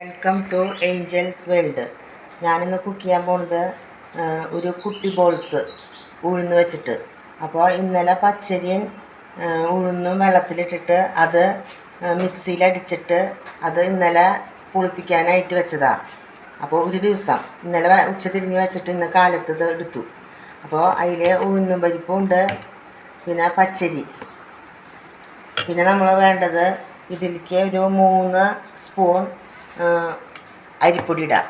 Welcome to Angels World. ഞാനിന്ന് cook ചെയ്യാൻ പോകുന്നത് ഒരു കുട്ടി ബോൾസ് ഉഴുന്ന് വെച്ചിട്ട്. അപ്പോൾ ഇന്നലെ പച്ചരിയും ഉഴുന്നും വെള്ളത്തിലിട്ടിട്ട് അത് മിക്സിയിലടിച്ചിട്ട് അത് ഇന്നലെ പുളിപ്പിക്കാനായിട്ട് വെച്ചതാണ്. അപ്പോൾ ഒരു ദിവസം ഇന്നലെ ഉച്ച തിരിഞ്ഞ് വെച്ചിട്ട് ഇന്ന് കാലത്ത് ഇത് എടുത്തു. അപ്പോൾ അതിൽ ഉഴുന്നും പരിപ്പുണ്ട്, പിന്നെ പച്ചരി, പിന്നെ നമ്മൾ വേണ്ടത് ഇതിലേക്ക് ഒരു 3 സ്പൂൺ അരിപ്പൊടി ഇടാം,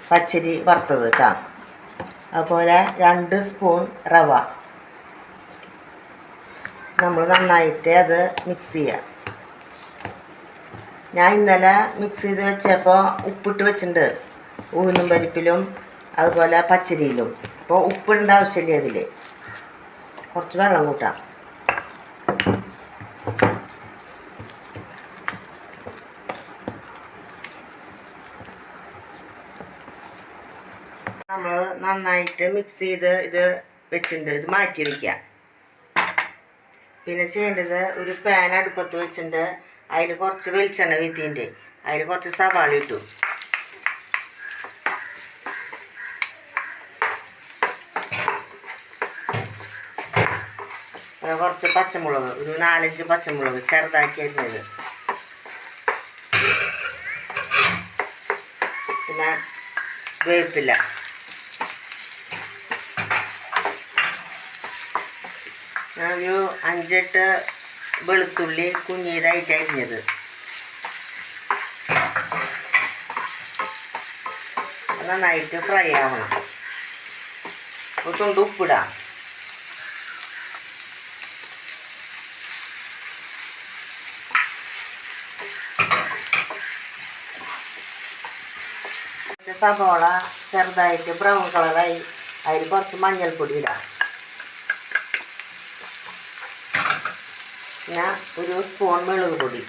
പച്ചരി വറുത്തത് കേട്ടോ. അതുപോലെ 2 സ്പൂൺ റവ. നമ്മൾ നന്നായിട്ട് അത് മിക്സ് ചെയ്യുക. ഞാൻ ഇന്നലെ മിക്സ് ചെയ്ത് വെച്ചപ്പോൾ ഉപ്പിട്ട് വെച്ചിട്ടുണ്ട്, ഉഴുന്നും പരിപ്പിലും അതുപോലെ പച്ചരിയിലും. അപ്പോൾ ഉപ്പിടേണ്ട ആവശ്യമില്ല. അതിൽ കുറച്ച് വെള്ളം കൂട്ടാം. നമ്മൾ നന്നായിട്ട് മിക്സ് ചെയ്ത് ഇത് വെച്ചിട്ടുണ്ട്. ഇത് മാറ്റി വയ്ക്കുക. പിന്നെ ചെയ്യേണ്ടത്, ഒരു പാൻ അടുപ്പത്ത് വെച്ചിട്ടുണ്ട്. അതിൽ കുറച്ച് വെളിച്ചെണ്ണ വീത്തിയിട്ട് അതിൽ കുറച്ച് സവാള ഇട്ടു. കുറച്ച് പച്ചമുളക്, ഒരു 4-5 പച്ചമുളക് ചെറുതാക്കി അരിഞ്ഞത്. പിന്നെ വേപ്പില, ഒരു 5-8 വെളുത്തുള്ളി കുഞ്ഞിതായിട്ട് അരിഞ്ഞത്. നന്നായിട്ട് ഫ്രൈ ആവണം. ഒരു തുണ്ട് ഉപ്പിടാം. സവോള ചെറുതായിട്ട് ബ്രൗൺ കളറായി അതിൽ കുറച്ച് മഞ്ഞൾപ്പൊടി ഇടാം. പിന്നെ ഒരു സ്പൂൺ മുളക് പൊടി,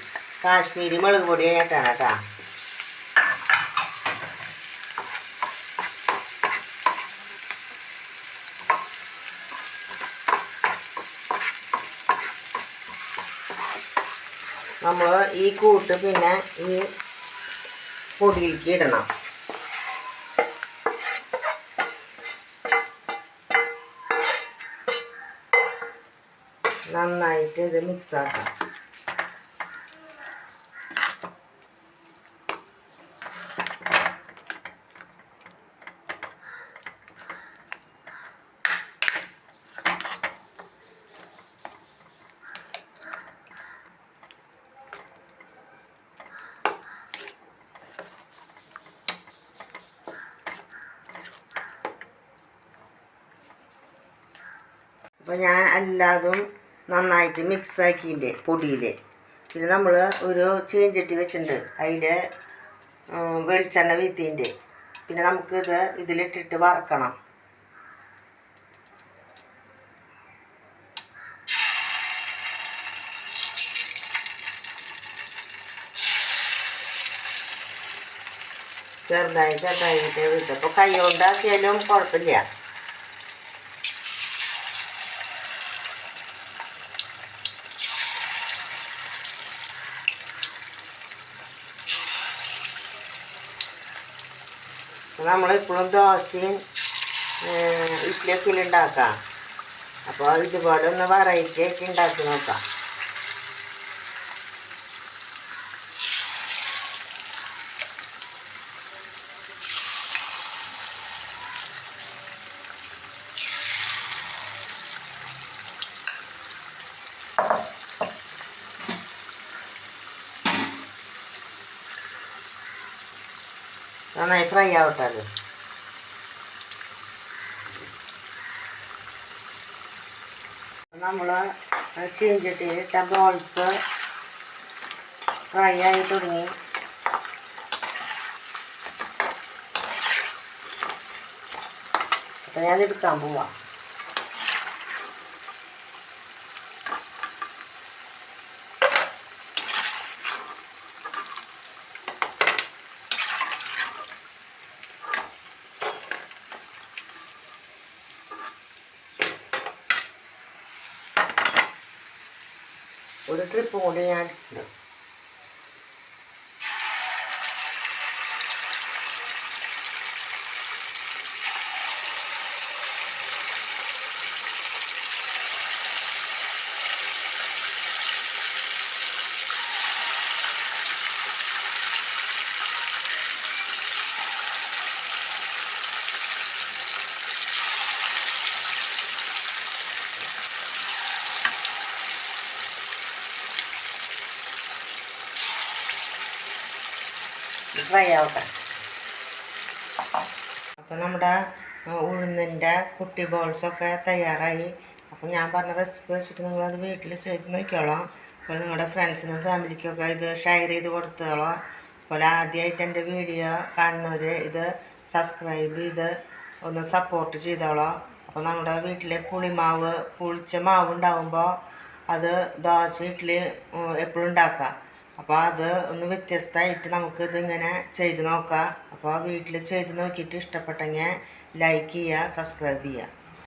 കാശ്മീരി മുളക് പൊടി ആയിട്ടാണ് കേട്ടോ. നമ്മൾ ഈ കൂട്ട് പിന്നെ ഈ പൊടിയിലേക്ക് ഇടണം. നന്നായിട്ട് ഇത് മിക്സ് ആക്കാം. അപ്പോൾ ഞാൻ എല്ലാതും നന്നായിട്ട് മിക്സ് ആക്കിയിട്ട് പൊടിയിൽ. പിന്നെ നമ്മൾ ഒരു ചീഞ്ചട്ടി വെച്ചിട്ടുണ്ട്. അതിൽ വെളിച്ചെണ്ണ വീത്തിൻ്റെ. പിന്നെ നമുക്കിത് ഇതിലിട്ടിട്ട് വറക്കണം. ചെറുതായിട്ട് വിട്ടപ്പോൾ കൈ കൊണ്ടാക്കിയാലും കുഴപ്പമില്ല. നമ്മളെപ്പോഴും ദോശയും ഇഡ്ഡലിയൊക്കെ ഉണ്ടാക്കാം. അപ്പോൾ ഇതുപോലെ ഒന്ന് വെറൈറ്റി ആയിട്ട് ഉണ്ടാക്കി നോക്കാം. നന്നായി ഫ്രൈ ആവട്ടെ. അത് നമ്മൾ ചീഞ്ചട്ടിയിലിട്ട ബോൾസ് ഫ്രൈ ആയി തുടങ്ങി. അപ്പം ഞാൻ എടുക്കാൻ പോവാം. ഒരു ട്രിപ്പ് കൂടി ഞാൻ ഇട്ടു. ഫ്രൈ ആവട്ടെ. അപ്പോൾ നമ്മുടെ ഉഴുന്നിൻ്റെ കുട്ടി ബോൾസൊക്കെ തയ്യാറായി. അപ്പോൾ ഞാൻ പറഞ്ഞ റെസിപ്പി വെച്ചിട്ട് നിങ്ങളത് വീട്ടിൽ ചെയ്ത് നോക്കിയോളാം. അപ്പോൾ നിങ്ങളുടെ ഫ്രണ്ട്സിനും ഫാമിലിക്കൊക്കെ ഇത് ഷെയർ ചെയ്ത് കൊടുത്തോളാം. അപ്പോൾ ആദ്യമായിട്ട് എൻ്റെ വീഡിയോ കാണുന്നവർ ഇത് സബ്സ്ക്രൈബ് ചെയ്ത് ഒന്ന് സപ്പോർട്ട് ചെയ്തോളാം. അപ്പോൾ നമ്മുടെ വീട്ടിലെ പുളിമാവ് പുളിച്ച മാവ് ഉണ്ടാകുമ്പോൾ അത് ദോശ ഇഡ്ഡലി എപ്പോഴും ഉണ്ടാക്കാം. അപ്പോൾ അത് ഒന്ന് വ്യത്യസ്തമായിട്ട് നമുക്കിതിങ്ങനെ ചെയ്ത് നോക്കാം. അപ്പോൾ വീട്ടിൽ ചെയ്ത് നോക്കിയിട്ട് ഇഷ്ടപ്പെട്ടെങ്കിൽ ലൈക്ക് ചെയ്യുക, സബ്സ്ക്രൈബ് ചെയ്യുക.